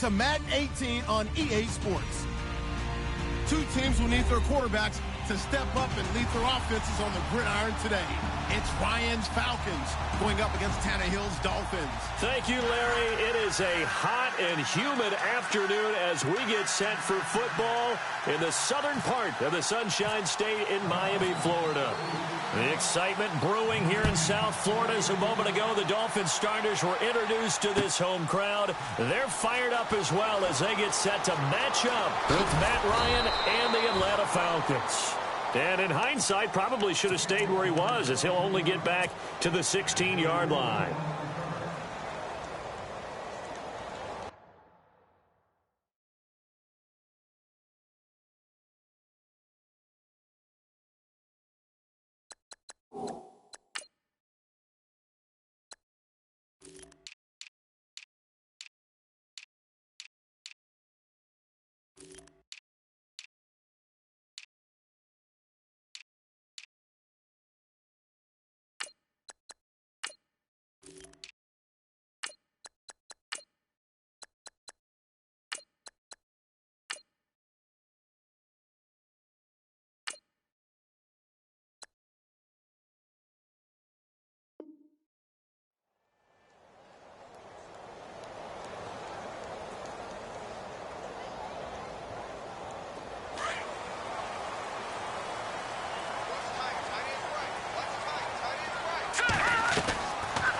To Madden 18 on EA Sports. Two teams will need their quarterbacks to step up and lead their offenses on the gridiron today. It's Ryan's Falcons going up against Tannehill's Dolphins. Thank you, Larry. It is a hot and humid afternoon as we get set for football in the southern part of the Sunshine State in Miami, Florida. The excitement brewing here in South Florida as a moment ago the Dolphins starters were introduced to this home crowd. They're fired up as well as they get set to match up with Matt Ryan and the Atlanta Falcons. And in hindsight, probably should have stayed where he was as he'll only get back to the 16-yard line.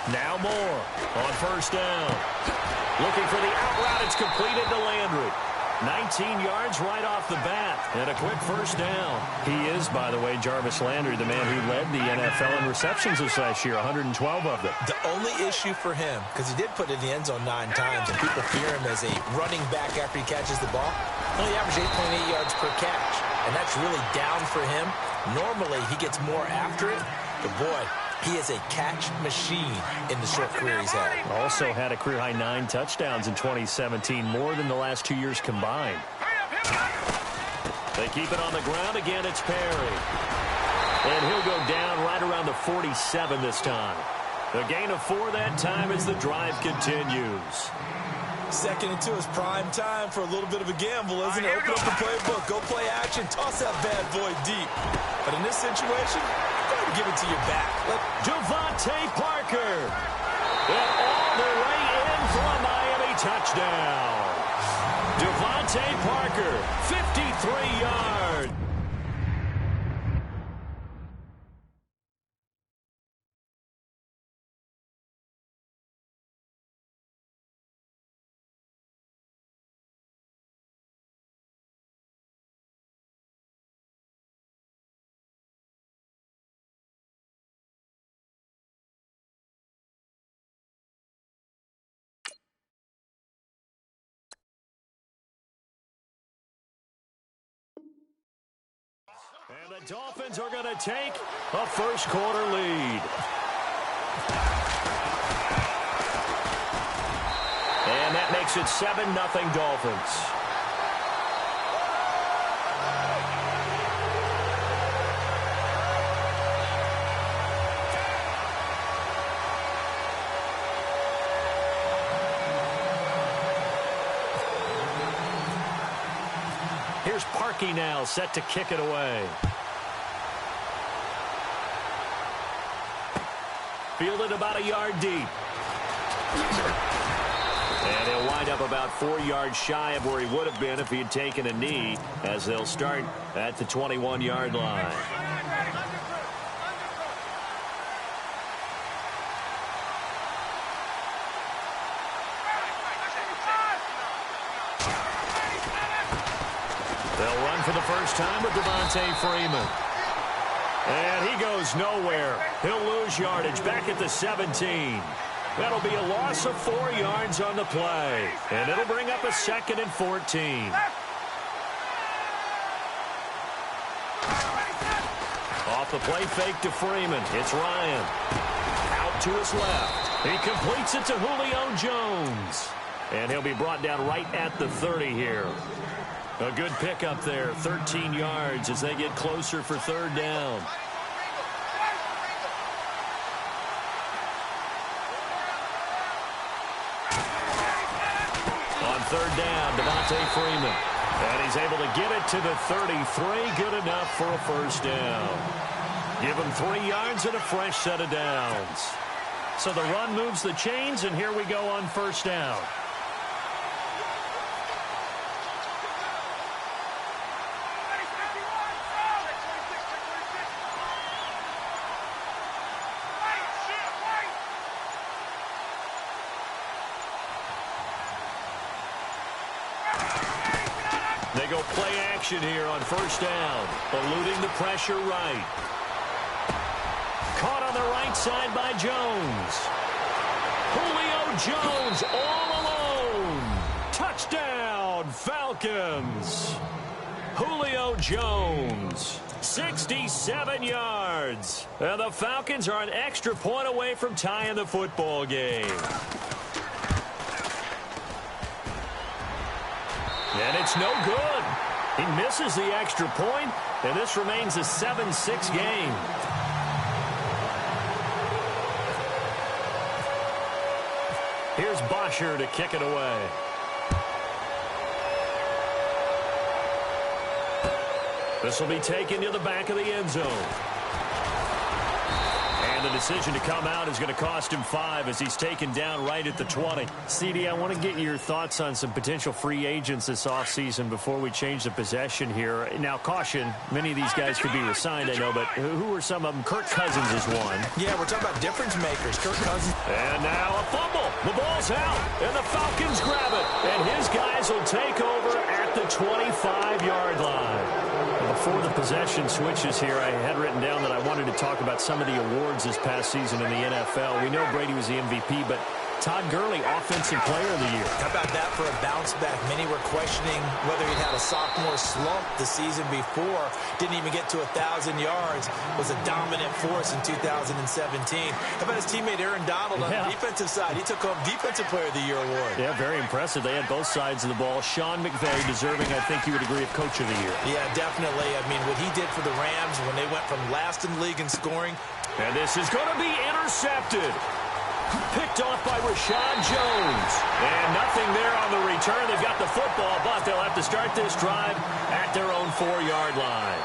Now Moore on first down. Looking for the out route. It's completed to Landry. 19 yards right off the bat. And a quick first down. He is, by the way, Jarvis Landry, the man who led the NFL in receptions this last year, 112 of them. The only issue for him, because he did put it in the end zone 9 times, and people fear him as a running back after he catches the ball, only averaged 8.8 yards per catch. And that's really down for him. Normally, he gets more after it, but boy, he is a catch machine in the short career he's had. Also had a career-high 9 touchdowns in 2017, more than the last 2 years combined. They keep it on the ground again. It's Perry. And he'll go down right around the 47 this time. A gain of 4 that time as the drive continues. 2nd and 2 is prime time for a little bit of a gamble, isn't it? Open up the playbook, go play action, toss that bad boy deep. But in this situation, go ahead and give it to your back. Devontae Parker. And all the way in for a Miami touchdown. Devontae Parker, 53 yards. And the Dolphins are going to take a first-quarter lead. And that makes it 7-0 Dolphins. Here's Parkey now, set to kick it away. Fielded about a yard deep. And he'll wind up about 4 yards shy of where he would have been if he had taken a knee, as they'll start at the 21-yard line. They'll run for the first time with Devontae Freeman. And he goes nowhere. He'll lose yardage back at the 17. That'll be a loss of 4 yards on the play. And it'll bring up a 2nd and 14. Off the play fake to Freeman. It's Ryan. Out to his left. He completes it to Julio Jones. And he'll be brought down right at the 30 here. A good pickup there, 13 yards as they get closer for 3rd down. On third down. Devontae Freeman. And he's able to get it to the 33. Good enough for a first down. Give him 3 yards and a fresh set of downs. So the run moves the chains, and here we go on first down. They go play action here on first down, eluding the pressure right. Caught on the right side by Jones. Julio Jones all alone. Touchdown, Falcons. Julio Jones, 67 yards. And the Falcons are an extra point away from tying the football game. And it's no good. He misses the extra point, and this remains a 7-6 game. Here's Bosher to kick it away. This will be taken to the back of the end zone. And the decision to come out is going to cost him 5 as he's taken down right at the 20. CD, I want to get your thoughts on some potential free agents this offseason before we change the possession here. Now, caution, many of these guys could be resigned, I know, but who are some of them? Kirk Cousins is one. Yeah, we're talking about difference makers. Kirk Cousins. And now a fumble. The ball's out, and the Falcons grab it. And his guys will take over at the 25-yard line. Before the possession switches here, I had written down that I wanted to talk about some of the awards this past season in the NFL. We know Brady was the MVP, but Todd Gurley, Offensive Player of the Year. How about that for a bounce back? Many were questioning whether he'd had a sophomore slump the season before. Didn't even get to 1,000 yards. Was a dominant force in 2017. How about his teammate Aaron Donald on the defensive side? He took home Defensive Player of the Year award. Yeah, very impressive. They had both sides of the ball. Sean McVay deserving, I think you would agree, of Coach of the Year. Yeah, definitely. I mean, what he did for the Rams when they went from last in the league in scoring. And this is going to be intercepted. Picked off by Rashad Jones. And nothing there on the return. They've got the football, but they'll have to start this drive at their own 4-yard line.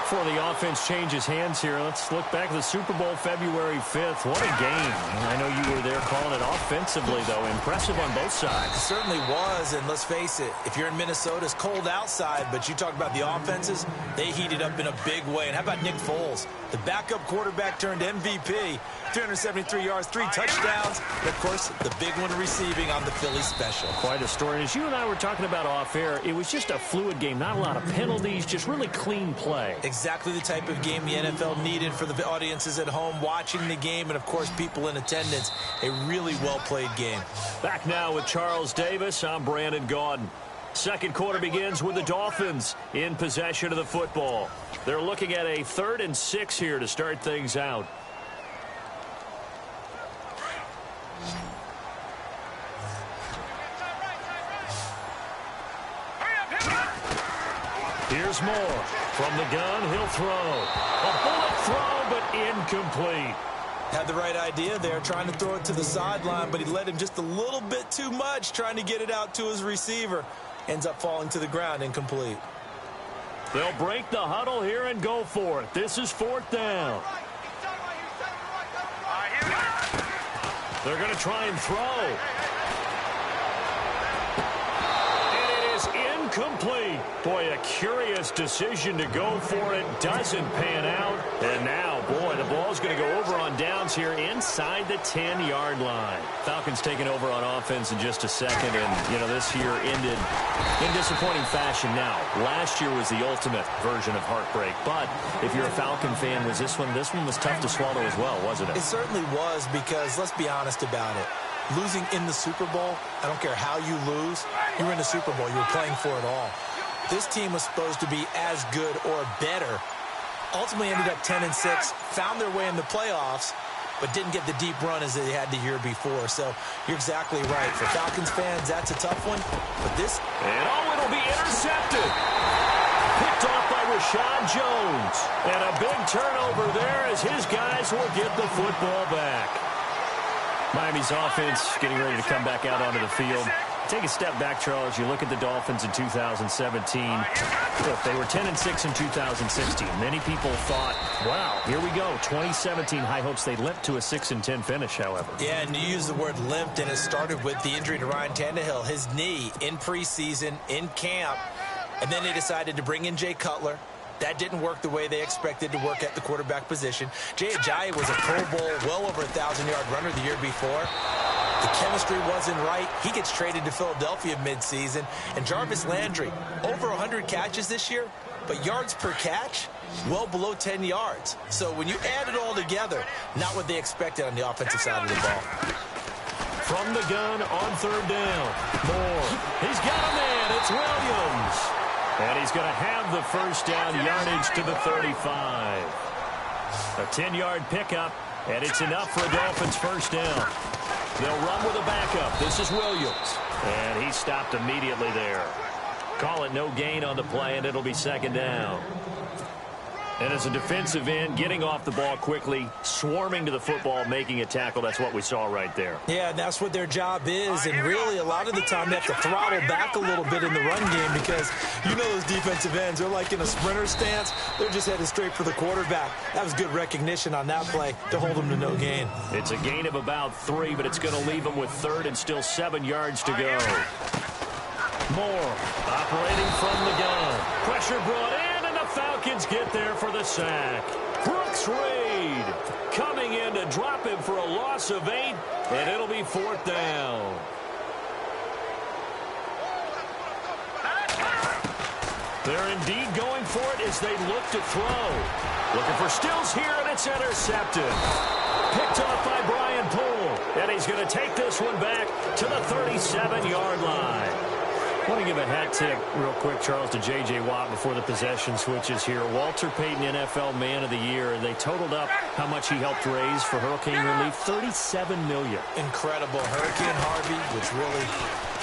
Before the offense changes hands here, let's look back at the Super Bowl February 5th. What a game. I know you were there calling it offensively, though. Impressive on both sides. It certainly was, and let's face it, if you're in Minnesota, it's cold outside, but you talk about the offenses, they heated up in a big way. And how about Nick Foles? The backup quarterback turned MVP, 373 yards, 3 touchdowns, and, of course, the big one receiving on the Philly special. Quite a story. And as you and I were talking about off air, it was just a fluid game, not a lot of penalties, just really clean play. Exactly the type of game the NFL needed for the audiences at home watching the game and, of course, people in attendance. A really well-played game. Back now with Charles Davis. I'm Brandon Gaudin. Second quarter begins with the Dolphins in possession of the football. They're looking at a 3rd and 6 here to start things out. Here's Moore. From the gun, he'll throw. A bullet throw, but incomplete. Had the right idea there, trying to throw it to the sideline, but he led him just a little bit too much, trying to get it out to his receiver. Ends up falling to the ground, incomplete. They'll break the huddle here and go for it. This is 4th down. They're going to try and throw. Complete. Boy, a curious decision to go for it. Doesn't pan out. And now, boy, the ball's going to go over on downs here inside the 10-yard line. Falcons taking over on offense in just a second. And, you know, this year ended in disappointing fashion now. Last year was the ultimate version of heartbreak. But if you're a Falcon fan, was this one was tough to swallow as well, wasn't it? It certainly was because, let's be honest about it. Losing in the Super Bowl, I don't care how you lose, you were in the Super Bowl. You were playing for it all. This team was supposed to be as good or better. Ultimately ended up 10 and 6, found their way in the playoffs, but didn't get the deep run as they had the year before. So you're exactly right. For Falcons fans, that's a tough one. But this... And it'll be intercepted. Picked off by Rashad Jones. And a big turnover there as his guys will get the football back. Miami's offense getting ready to come back out onto the field. Take a step back, Charles. You look at the Dolphins in 2017. Look, they were 10-6 in 2016. Many people thought, wow, here we go. 2017 high hopes. They limped to a 6-10 finish, however. Yeah, and you use the word limped, and it started with the injury to Ryan Tannehill. His knee in preseason, in camp, and then they decided to bring in Jay Cutler. That didn't work the way they expected to work at the quarterback position. Jay Ajayi was a Pro Bowl, well over 1,000-yard runner the year before. The chemistry wasn't right. He gets traded to Philadelphia midseason. And Jarvis Landry, over 100 catches this year, but yards per catch, well below 10 yards. So when you add it all together, not what they expected on the offensive side of the ball. From the gun on third down. Moore. He's got a man. It's Williams. And he's going to have the first down yardage to the 35. A 10-yard pickup, and it's enough for a Dolphins first down. They'll run with a backup. This is Williams. And he stopped immediately there. Call it no gain on the play, and it'll be second down. And as a defensive end, getting off the ball quickly, swarming to the football, making a tackle, that's what we saw right there. Yeah, and that's what their job is. And really, a lot of the time, they have to throttle back a little bit in the run game because you know those defensive ends, they're like in a sprinter stance. They're just headed straight for the quarterback. That was good recognition on that play to hold them to no gain. It's a gain of about 3, but it's going to leave them with third and still 7 yards to go. Moore operating from the gun. Pressure brought in. Falcons get there for the sack. Brooks Reed coming in to drop him for a loss of 8, and it'll be fourth down. They're indeed going for it as they look to throw. Looking for Stills here, and it's intercepted. Picked off by Brian Poole, and he's going to take this one back to the 37-yard line. I want to give a hat tip real quick, Charles, to J.J. Watt before the possession switches here. Walter Payton, NFL Man of the Year. They totaled up how much he helped raise for hurricane relief, $37 million. Incredible. Hurricane Harvey, which really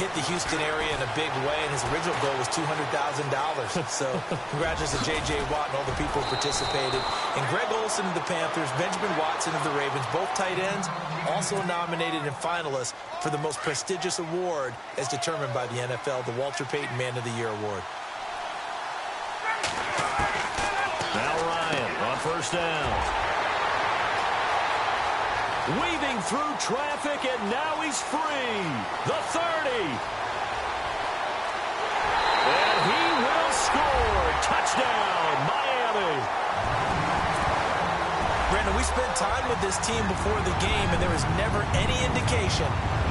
hit the Houston area in a big way, and his original goal was $200,000. So congratulations to J.J. Watt and all the people who participated. And Greg Olsen of the Panthers, Benjamin Watson of the Ravens, both tight ends, also nominated and finalists for the most prestigious award as determined by the NFL, the Walter Payton Man of the Year Award. Now Ryan on first down. Weaving through traffic, and now he's free. The 30. And he will score. Touchdown, Miami. Brandon, we spent time with this team before the game, and there was never any indication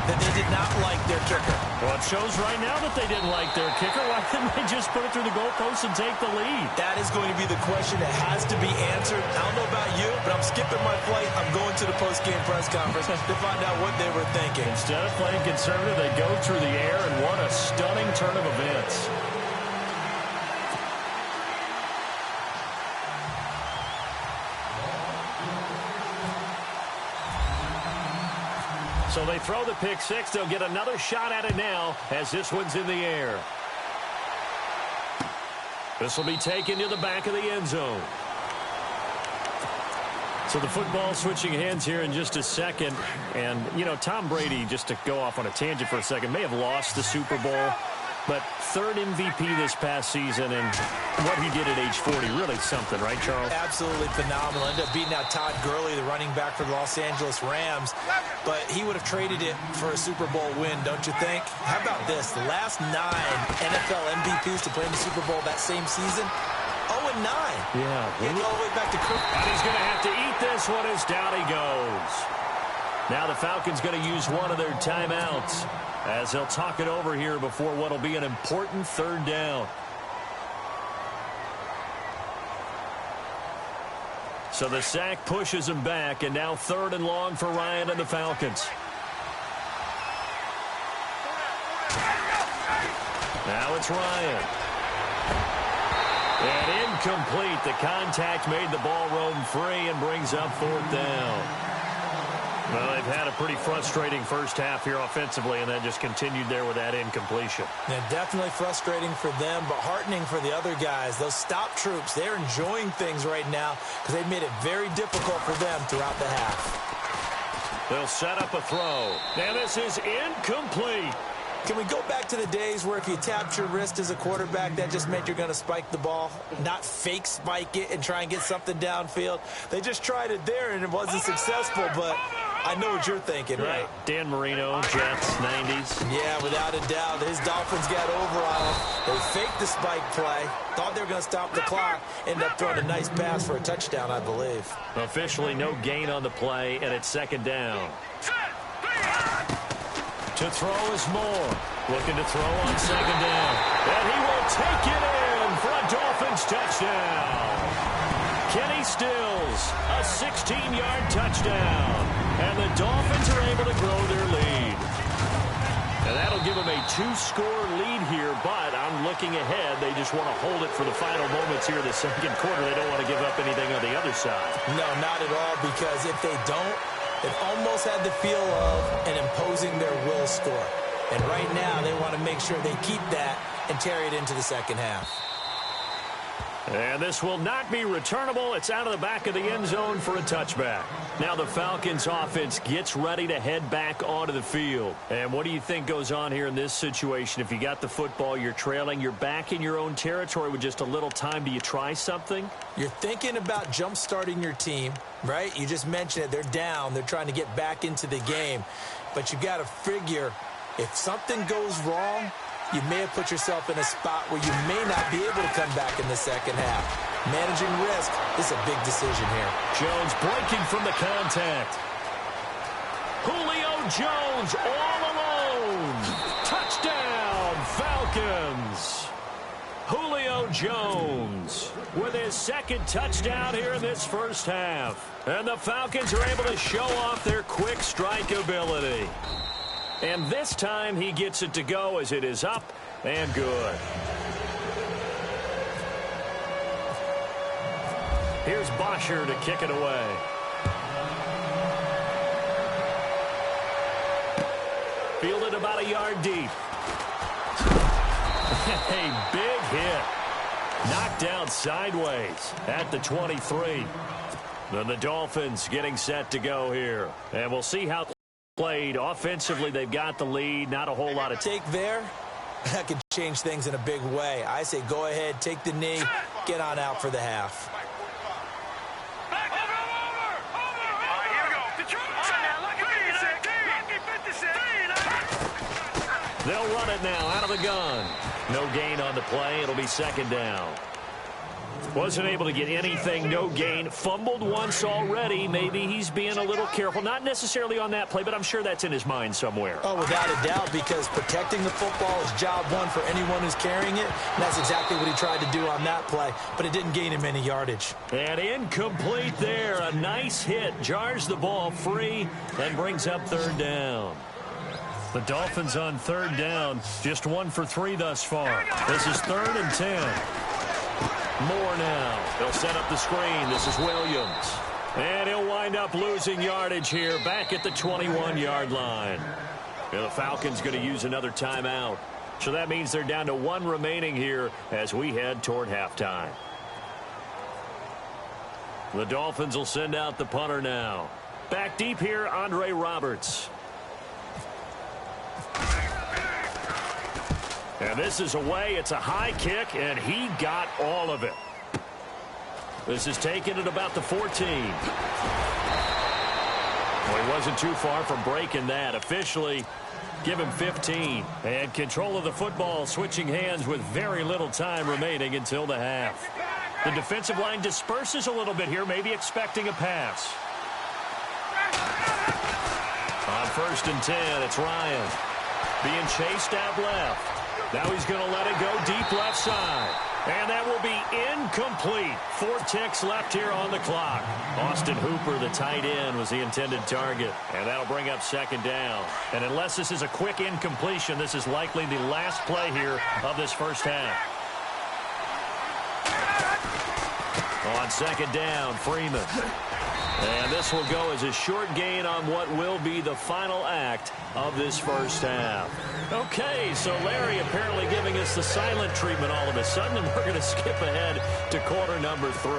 that they did not like their kicker. Well, it shows right now that they didn't like their kicker. Why couldn't they just put it through the goalpost and take the lead? That is going to be the question that has to be answered. I don't know about you, but I'm skipping my flight. I'm going to the post-game press conference to find out what they were thinking. Instead of playing conservative, they go through the air, and what a stunning turn of events. So they throw the pick six. They'll get another shot at it now as this one's in the air. This will be taken to the back of the end zone. So the football switching hands here in just a second. And, you know, Tom Brady, just to go off on a tangent for a second, may have lost the Super Bowl. But third MVP this past season, and what he did at age 40, really something, right, Charles? Absolutely phenomenal. Ended up beating out Todd Gurley, the running back for the Los Angeles Rams. But he would have traded it for a Super Bowl win, don't you think? How about this? The last 9 NFL MVPs to play in the Super Bowl that same season, 0-9. Yeah. All the way back to Kirk. And he's going to have to eat this one as down he goes. Now the Falcons going to use one of their timeouts as they'll talk it over here before what will be an important third down. So the sack pushes him back, and now third and long for Ryan and the Falcons. Now it's Ryan. And incomplete. The contact made the ball roam free and brings up fourth down. Well, they've had a pretty frustrating first half here offensively, and then just continued there with that incompletion. Yeah, definitely frustrating for them, but heartening for the other guys. Those stop troops, they're enjoying things right now because they've made it very difficult for them throughout the half. They'll set up a throw. And this is incomplete. Can we go back to the days where if you tapped your wrist as a quarterback, that just meant you're going to spike the ball, not fake spike it and try and get something downfield? They just tried it there, and it wasn't successful, but I know what you're thinking, right? Dan Marino, Jets, 90s. Yeah, without a doubt. His Dolphins got over on him. They faked the spike play, thought they were going to stop the clock, ended up throwing a nice pass for a touchdown, I believe. Officially no gain on the play, and it's second down. To throw is Moore. Looking to throw on second down. And he will take it in for a Dolphins touchdown. Kenny Stills, a 16-yard touchdown. And the Dolphins are able to grow their lead. And that'll give them a 2-score lead here, but I'm looking ahead. They just want to hold it for the final moments here in the second quarter. They don't want to give up anything on the other side. No, not at all, because if they don't, it almost had the feel of an imposing their will score. And right now, they want to make sure they keep that and carry it into the second half. And this will not be returnable. It's out of the back of the end zone for a touchback. Now the Falcons offense gets ready to head back onto the field. And what do you think goes on here in this situation? If you got the football, you're trailing, you're back in your own territory with just a little time. Do you try something? You're thinking about jump-starting your team, right? You just mentioned it. They're down. They're trying to get back into the game. But you got to figure if something goes wrong, you may have put yourself in a spot where you may not be able to come back in the second half. Managing risk is a big decision here. Jones breaking from the contact. Julio Jones all alone. Touchdown, Falcons. Julio Jones with his second touchdown here in this first half. And the Falcons are able to show off their quick strike ability. And this time he gets it to go as it is up and good. Here's Bosher to kick it away. Fielded about a yard deep. A big hit. Knocked out sideways at the 23. Then the Dolphins getting set to go here. And we'll see how played. Offensively, they've got the lead. Not a whole lot of take there. That could change things in a big way. I say go ahead, take the knee, get on out for the half. They'll run it now out of the gun. No gain on the play. It'll be second down. Wasn't able to get anything, no gain. Fumbled once already. Maybe he's being a little careful. Not necessarily on that play, but I'm sure that's in his mind somewhere. Oh, without a doubt, because protecting the football is job one for anyone who's carrying it. And that's exactly what he tried to do on that play, but it didn't gain him any yardage. And incomplete there. A nice hit. Jars the ball free and brings up third down. The Dolphins on third down. Just 1 for 3 thus far. This is 3rd and 10. Moore now. They'll set up the screen. This is Williams. And he'll wind up losing yardage here back at the 21-yard line. And the Falcons going to use another timeout. So that means they're down to 1 remaining here as we head toward halftime. The Dolphins will send out the punter now. Back deep here, Andre Roberts. And this is away. It's a high kick, and he got all of it. This is taken at about the 14. Well, he wasn't too far from breaking that. Officially, give him 15. And control of the football, switching hands with very little time remaining until the half. The defensive line disperses a little bit here, maybe expecting a pass. On 1st and 10, it's Ryan. Being chased out left. Now he's going to let it go deep left side. And that will be incomplete. 4 ticks left here on the clock. Austin Hooper, the tight end, was the intended target. And that'll bring up second down. And unless this is a quick incompletion, this is likely the last play here of this first half. On second down, Freeman. And this will go as a short gain on what will be the final act of this first half. Okay, so Larry apparently giving us the silent treatment all of a sudden, and we're going to skip ahead to quarter number 3.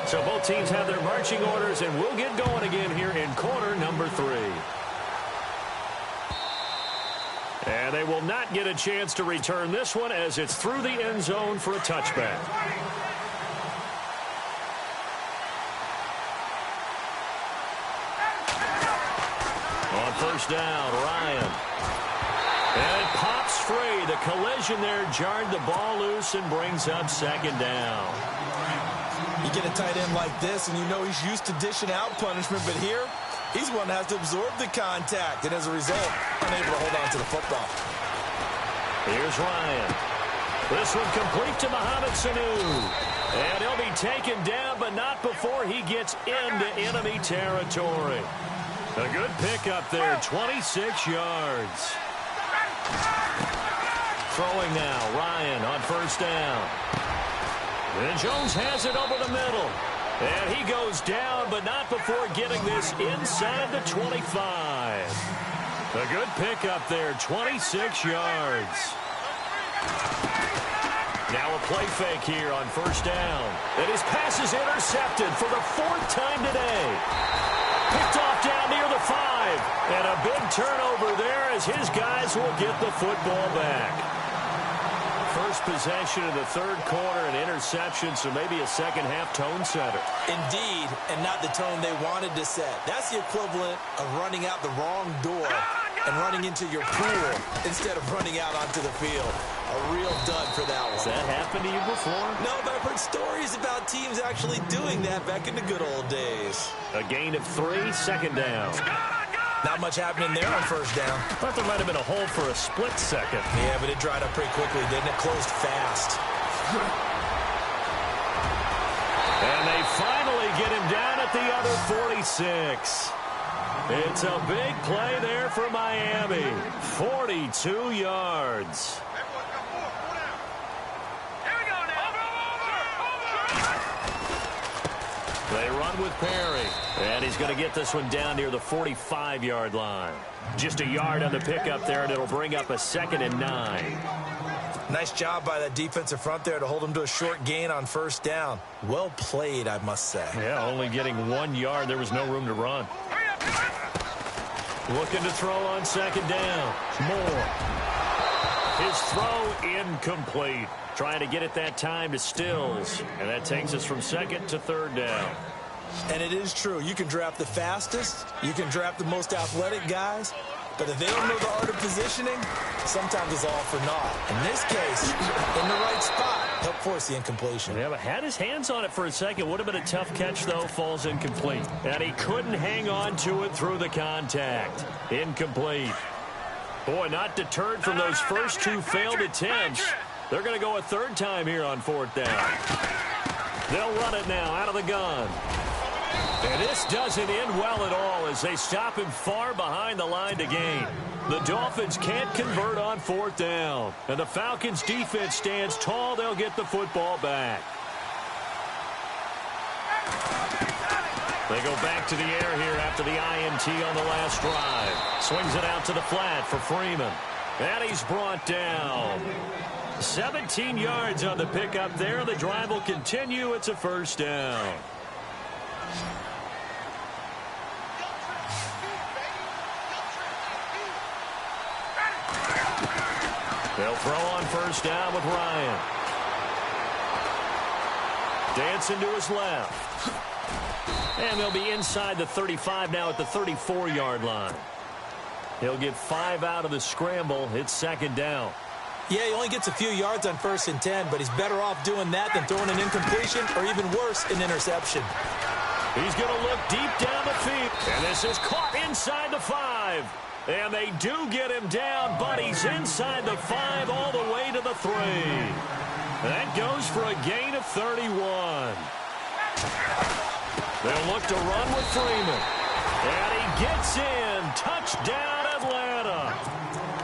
So both teams have their marching orders, and we'll get going again here in quarter number 3. And they will not get a chance to return this one as it's through the end zone for a touchback. On first down, Ryan. And it pops free. The collision there jarred the ball loose and brings up second down. You get a tight end like this, and you know he's used to dishing out punishment, but here, he's one that has to absorb the contact, and as a result, unable to hold on to the football. Here's Ryan. This one complete to Mohamed Sanu. And he'll be taken down, but not before he gets into enemy territory. A good pickup there, 26 yards. Throwing now, Ryan on first down. And Jones has it over the middle. And he goes down, but not before getting this inside the 25. A good pickup there, 26 yards. Now a play fake here on first down. And his pass is intercepted for the 4th time today. Picked off down near the 5. And a big turnover there as his guys will get the football back. First possession of the third quarter, an interception, so maybe a second-half tone setter. Indeed, and not the tone they wanted to set. That's the equivalent of running out the wrong door and running into your pool instead of running out onto the field. A real dud for that one. Has that happened to you before? No, but I've heard stories about teams actually doing that back in the good old days. A gain of 3, second down. Not much happening there on first down. Thought there might have been a hole for a split second. Yeah, but it dried up pretty quickly, didn't it? Closed fast. And they finally get him down at the other 46. It's a big play there for Miami. 42 yards. They run with Perry. And he's going to get this one down near the 45-yard line. Just a yard on the pickup there, and it'll bring up a 2nd and 9. Nice job by that defensive front there to hold him to a short gain on first down. Well played, I must say. Yeah, only getting 1 yard. There was no room to run. Looking to throw on second down. Moore. His throw incomplete. Trying to get it that time to Stills. And that takes us from second to third down. And it is true. You can draft the fastest. You can draft the most athletic guys. But if they don't know the art of positioning, sometimes it's all for naught. In this case, in the right spot, help force the incompletion. Yeah, but had his hands on it for a second. Would have been a tough catch, though. Falls incomplete. And he couldn't hang on to it through the contact. Incomplete. Boy, not deterred from those first 2 failed attempts. They're going to go a 3rd time here on 4th down. They'll run it now out of the gun. And this doesn't end well at all as they stop him far behind the line to gain. The Dolphins can't convert on 4th down. And the Falcons' defense stands tall. They'll get the football back. They go back to the air here after the INT on the last drive. Swings it out to the flat for Freeman. And he's brought down. 17 yards on the pickup there. The drive will continue. It's a first down. They'll throw on first down with Ryan. Dancing to his left. And they'll be inside the 35 now at the 34-yard line. He'll get 5 out of the scramble. It's second down. Yeah, he only gets a few yards on 1st and 10, but he's better off doing that than throwing an incompletion or even worse, an interception. He's going to look deep down the field. And this is caught inside the 5. And they do get him down, but he's inside the 5 all the way to the 3. That goes for a gain of 31. They'll look to run with Freeman. And he gets in. Touchdown, Atlanta.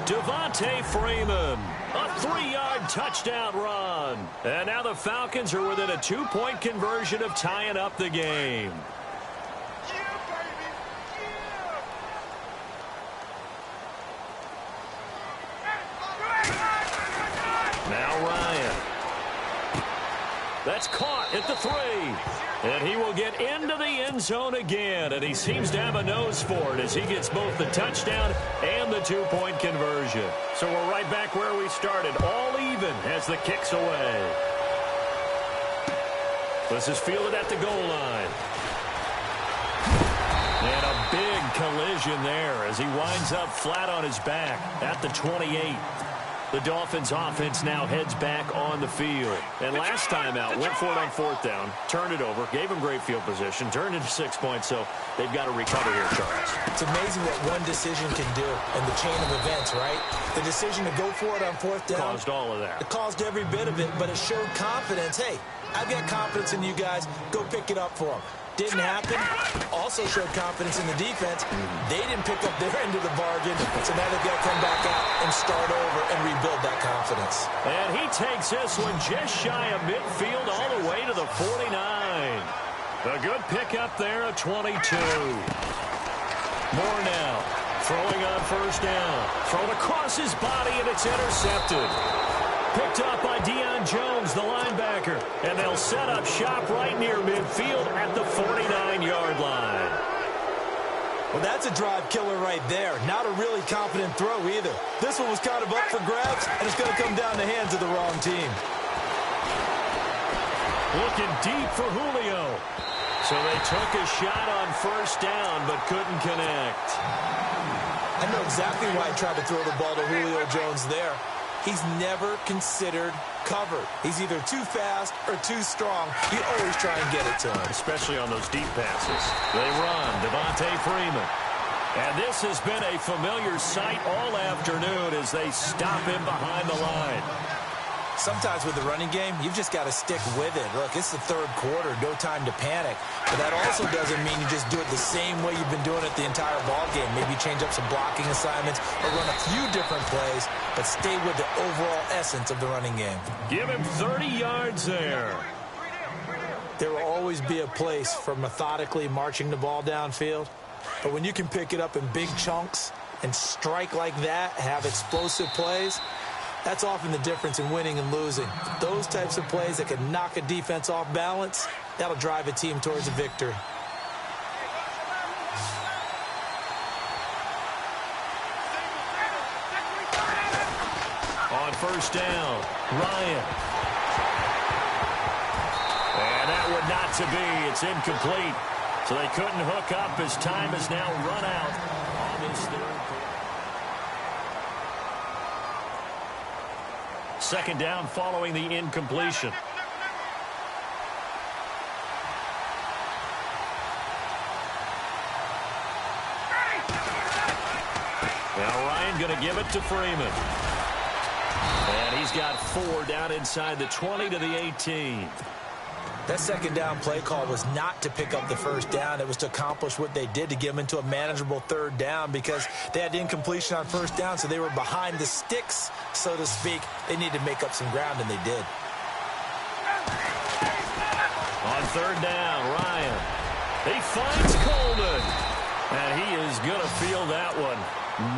Devontae Freeman. A 3-yard touchdown run. And now the Falcons are within a 2-point conversion of tying up the game. Now Ryan. That's caught at the 3. And he will get into the end zone again. And he seems to have a nose for it as he gets both the touchdown and the two-point conversion. So we're right back where we started. All even as the kick's away. This is fielded at the goal line. And a big collision there as he winds up flat on his back at the 28. The Dolphins offense now heads back on the field. And last time out, went for it on 4th down, turned it over, gave him great field position, turned into 6 points, so they've got to recover here, Charles. It's amazing what one decision can do in the chain of events, right? The decision to go for it on 4th down. Caused all of that. It caused every bit of it, but it showed confidence. Hey, I've got confidence in you guys. Go pick it up for them. Didn't happen. Also showed confidence in the defense. They didn't pick up their end of the bargain, so now they've got to come back out and start over and rebuild that confidence. And he takes this one just shy of midfield all the way to the 49. A good pickup there at 22. More now. Throwing on 1st down. Thrown across his body, and it's intercepted. Picked up by Deion Jones, the linebacker. And they'll set up shop right near midfield at the 49-yard line. Well, that's a drive killer right there. Not a really confident throw either. This one was kind of up for grabs, and it's going to come down the hands of the wrong team. Looking deep for Julio. So they took a shot on 1st down, but couldn't connect. I know exactly why he tried to throw the ball to Julio Jones there. He's never considered covered. He's either too fast or too strong. You always try and get it to him. Especially on those deep passes. They run. Devontae Freeman. And this has been a familiar sight all afternoon as they stop him behind the line. Sometimes with the running game, you've just got to stick with it. Look, it's the 3rd quarter, no time to panic. But that also doesn't mean you just do it the same way you've been doing it the entire ball game. Maybe change up some blocking assignments or run a few different plays, but stay with the overall essence of the running game. Give him 30 yards there. There will always be a place for methodically marching the ball downfield. But when you can pick it up in big chunks and strike like that, have explosive plays, that's often the difference in winning and losing. Those types of plays that can knock a defense off balance, that'll drive a team towards a victory. On 1st down, Ryan. And that would not to be. It's incomplete. So they couldn't hook up as time has now run out on this 3rd quarter. 2nd down following the incompletion. Now Ryan going to give it to Freeman. And he's got 4 down inside the 20 to the 18. That 2nd down play call was not to pick up the 1st down. It was to accomplish what they did, to get them into a manageable 3rd down, because they had incompletion on 1st down, so they were behind the sticks, so to speak. They needed to make up some ground, and they did. On 3rd down, Ryan. He finds Coleman. And he is going to feel that one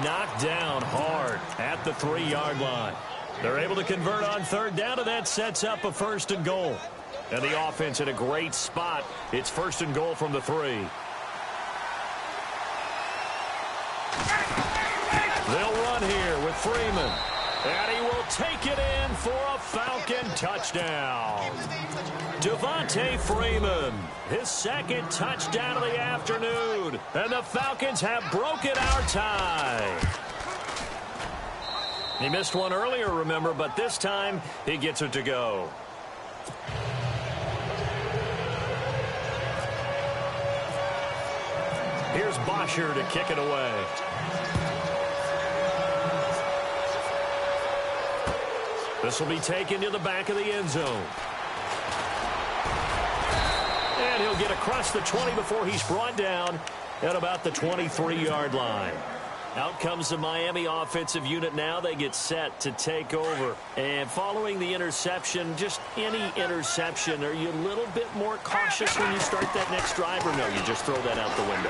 knocked down hard at the 3-yard line. They're able to convert on 3rd down, and that sets up a 1st and goal. And the offense in a great spot. It's 1st and goal from the 3. They'll run here with Freeman. And he will take it in for a Falcon touchdown. Devontae Freeman, his 2nd touchdown of the afternoon. And the Falcons have broken our tie. He missed one earlier, remember, but this time he gets it to go. Here's Bosher to kick it away. This will be taken to the back of the end zone. And he'll get across the 20 before he's brought down at about the 23-yard line. Out comes the Miami offensive unit now. They get set to take over. And following the interception, just any interception, are you a little bit more cautious when you start that next drive, or no, you just throw that out the window?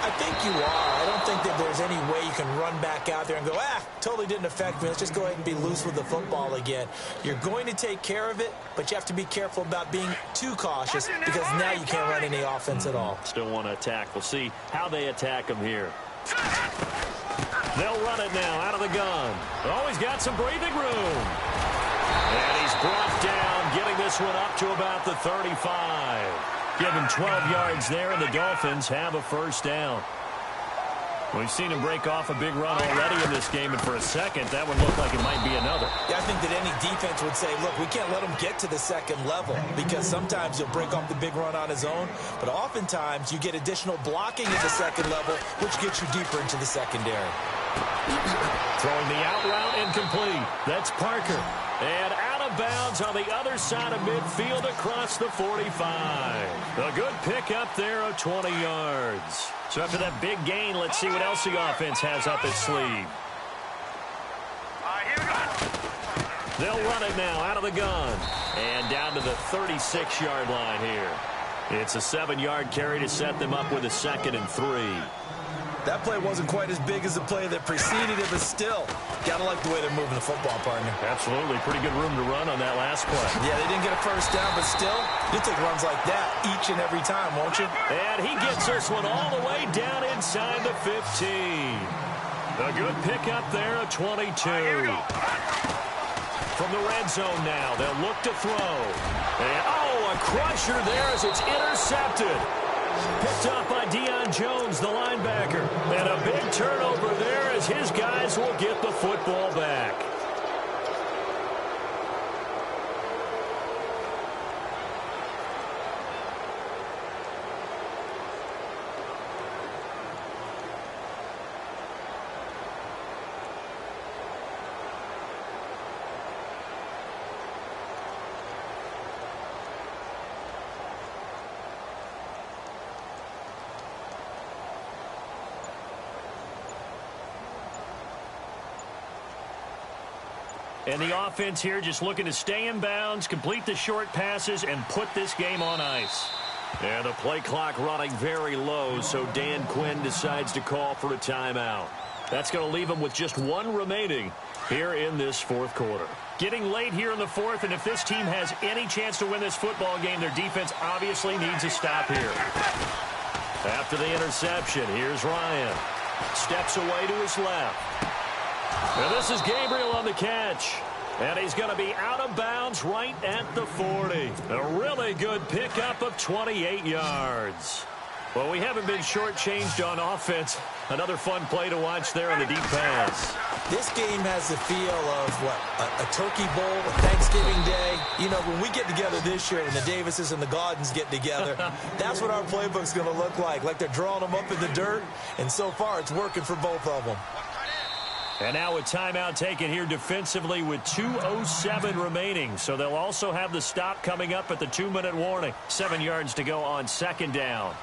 I think you are. I don't think that there's any way you can run back out there and go, totally didn't affect me. Let's just go ahead and be loose with the football again. You're going to take care of it, but you have to be careful about being too cautious because now you can't run any offense at all. Still want to attack. We'll see how they attack them here. They'll run it now out of the gun. Oh, he's got some breathing room. And he's brought down, getting this one up to about the 35. Give him 12 yards there, and the Dolphins have a first down. We've seen him break off a big run already in this game, and for a second, that would look like it might be another. Yeah, I think that any defense would say, look, we can't let him get to the second level because sometimes he'll break off the big run on his own, but oftentimes you get additional blocking at the second level, which gets you deeper into the secondary. Throwing the out route incomplete. That's Parker. And out of bounds on the other side of midfield across the 45. A good pickup there of 20 yards. So after that big gain, let's see what else the offense has up its sleeve. They'll run it now out of the gun. And down to the 36-yard line here. It's a 7-yard carry to set them up with a 2nd and 3. That play wasn't quite as big as the play that preceded it, but still, gotta like the way they're moving the football, partner. Absolutely. Pretty good room to run on that last play. Yeah, they didn't get a first down, but still, you'll take runs like that each and every time, won't you? And he gets this one all the way down inside the 15. A good pickup there of 22. From the red zone now, they'll look to throw. And, a crusher there as it's intercepted. Picked up by Deion Jones, the linebacker. And a big turnover there as his guys will get the football back. And the offense here just looking to stay in bounds, complete the short passes, and put this game on ice. And the play clock running very low, so Dan Quinn decides to call for a timeout. That's going to leave him with just one remaining here in this fourth quarter. Getting late here in the fourth, and if this team has any chance to win this football game, their defense obviously needs a stop here. After the interception, here's Ryan. Steps away to his left. And this is Gabriel on the catch. And he's going to be out of bounds right at the 40. A really good pickup of 28 yards. Well, we haven't been shortchanged on offense. Another fun play to watch there on the deep pass. This game has the feel of, a turkey bowl, a Thanksgiving Day. You know, when we get together this year, when the Davises and the Gaudens get together, that's what our playbook's going to look like. Like they're drawing them up in the dirt, and so far it's working for both of them. And now a timeout taken here defensively with 2:07 remaining. So they'll also have the stop coming up at the 2-minute warning. 7 yards to go on second down.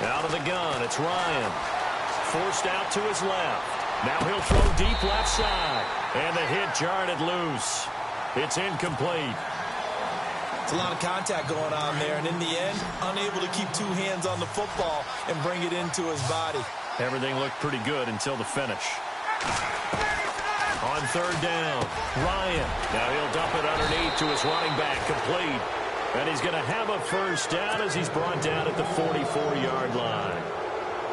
Out of the gun, it's Ryan. Forced out to his left. Now he'll throw deep left side. And the hit jarred it loose. It's incomplete. It's a lot of contact going on there, and in the end, unable to keep two hands on the football and bring it into his body. Everything looked pretty good until the finish. On third down, Ryan. Now he'll dump it underneath to his running back, complete. And he's going to have a first down as he's brought down at the 44-yard line.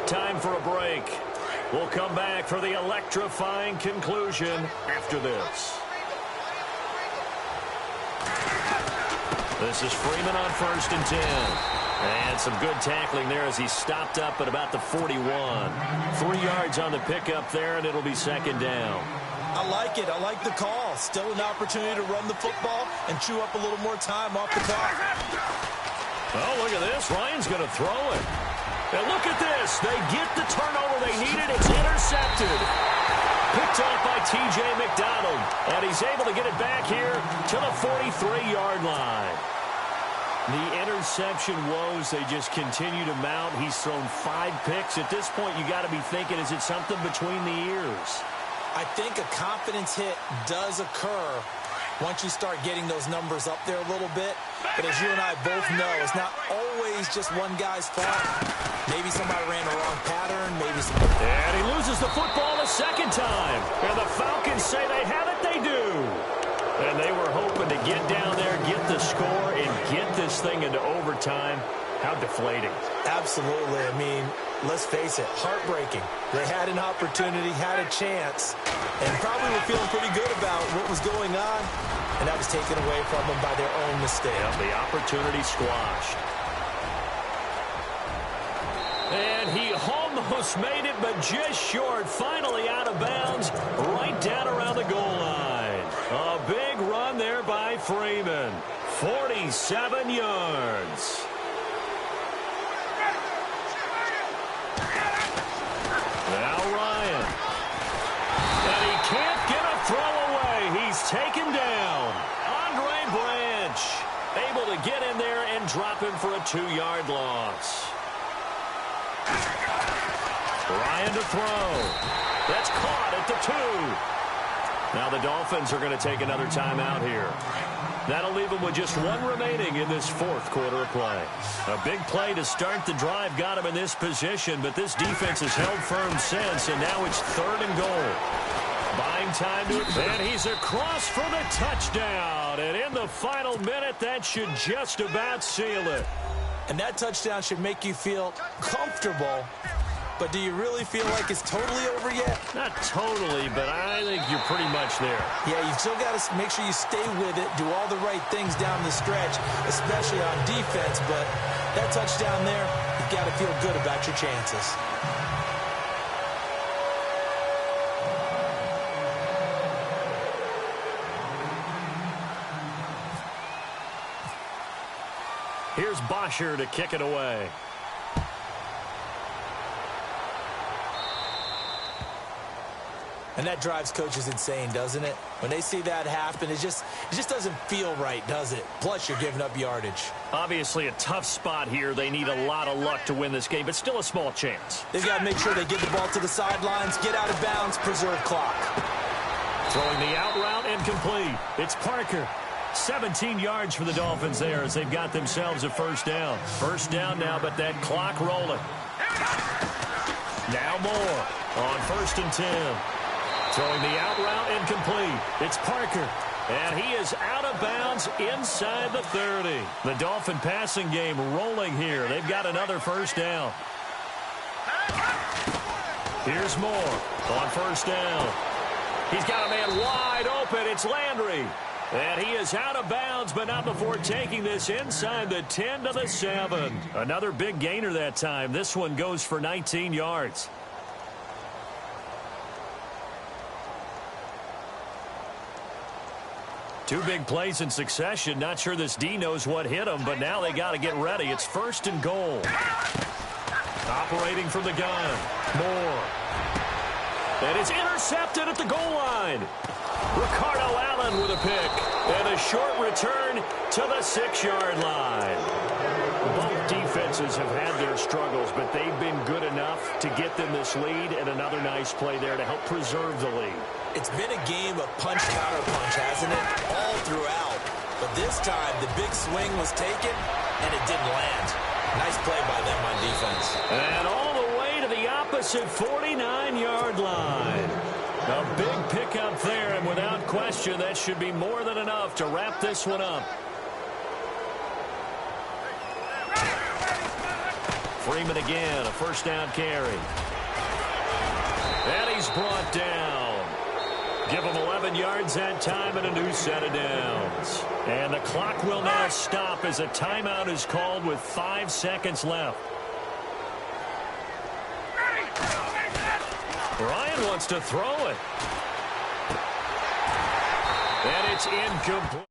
Time for a break. We'll come back for the electrifying conclusion after this. This is Freeman on 1st and 10. And some good tackling there as he stopped up at about the 41. 3 yards on the pickup there, and it'll be second down. I like it. I like the call. Still an opportunity to run the football and chew up a little more time off the clock. Oh, look at this. Ryan's going to throw it. And look at this. They get the turnover they needed. It's intercepted. Picked off by T.J. McDonald. And he's able to get it back here to the 43-yard line. The interception woes, they just continue to mount. He's thrown 5 picks. At this point, you got to be thinking, is it something between the ears? I think a confidence hit does occur once you start getting those numbers up there a little bit. But as you and I both know, it's not always just one guy's fault. Maybe somebody ran the wrong pattern. Maybe some... And he loses the football a second time. And the Falcons say they have it. They do. And they were hoping to get down there, get the score, and get this thing into overtime. How deflating. Absolutely. I mean, let's face it, heartbreaking. They had an opportunity, had a chance, and probably were feeling pretty good about what was going on, and that was taken away from them by their own mistake. Yeah, the opportunity squashed. And he almost made it, but just short. Finally out of bounds, right down around the goal line. A big run there by Freeman. 47 yards. Now Ryan. And he can't get a throw away. He's taken down. Andre Branch able to get in there and drop him for a 2-yard loss. Ryan to throw. That's caught at the 2. Now the Dolphins are going to take another timeout here. That'll leave them with just 1 remaining in this 4th quarter of play. A big play to start the drive got him in this position, but this defense has held firm since, and now it's 3rd and goal. Buying time to it, and he's across for the touchdown. And in the final minute, that should just about seal it. And that touchdown should make you feel comfortable. But do you really feel like it's totally over yet? Not totally, but I think you're pretty much there. Yeah, you've still got to make sure you stay with it, do all the right things down the stretch, especially on defense. But that touchdown there, you've got to feel good about your chances. Here's Bosher to kick it away. And that drives coaches insane, doesn't it? When they see that happen, it just doesn't feel right, does it? Plus, you're giving up yardage. Obviously, a tough spot here. They need a lot of luck to win this game, but still a small chance. They've got to make sure they get the ball to the sidelines, get out of bounds, preserve clock. Throwing the out route incomplete. It's Parker. 17 yards for the Dolphins there as they've got themselves a 1st down. 1st down now, but that clock rolling. Now Moore on 1st and 10. Throwing the out route incomplete. It's Parker. And he is out of bounds inside the 30. The Dolphin passing game rolling here. They've got another 1st down. Here's Moore on 1st down. He's got a man wide open. It's Landry. And he is out of bounds, but not before taking this inside the 10 to the 7. Another big gainer that time. This one goes for 19 yards. Two big plays in succession. Not sure this D knows what hit him, but now they got to get ready. It's 1st and goal. Operating from the gun. Moore. And it's intercepted at the goal line. Ricardo Allen with a pick. And a short return to the 6-yard line. Both defenses have had their struggles, but they've been good enough to get them this lead, and another nice play there to help preserve the lead. It's been a game of punch, counter punch, hasn't it? All throughout. But this time, the big swing was taken, and it didn't land. Nice play by them on defense. And all the way to the opposite 49-yard line. A big pickup there, and without question, that should be more than enough to wrap this one up. Freeman again, a 1st down carry. And he's brought down. Give him 11 yards that time and a new set of downs. And the clock will now stop as a timeout is called with 5 seconds left. Ryan wants to throw it. And it's incomplete.